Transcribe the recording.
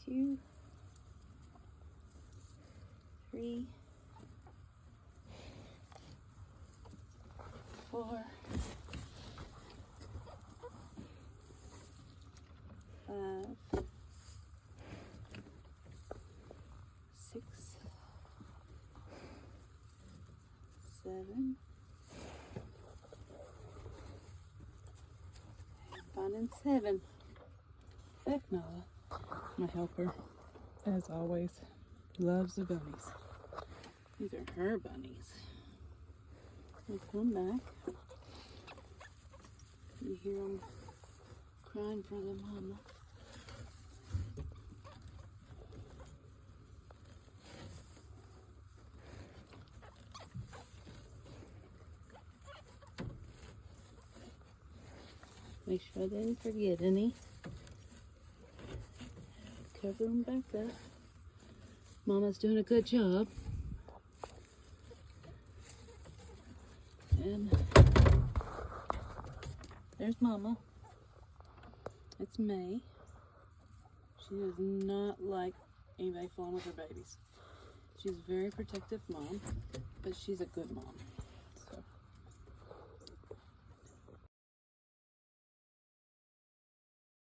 2, 3, 4, 5, 6, 7. Finding 7. Heck, Nala, my helper, as always, loves the bunnies. These are her bunnies. They come back. You hear them crying for their mama. Make sure I didn't forget any. Cover them back up. Mama's doing a good job. And there's Mama. It's May. She does not like anybody fooling with her babies. She's a very protective mom, but she's a good mom.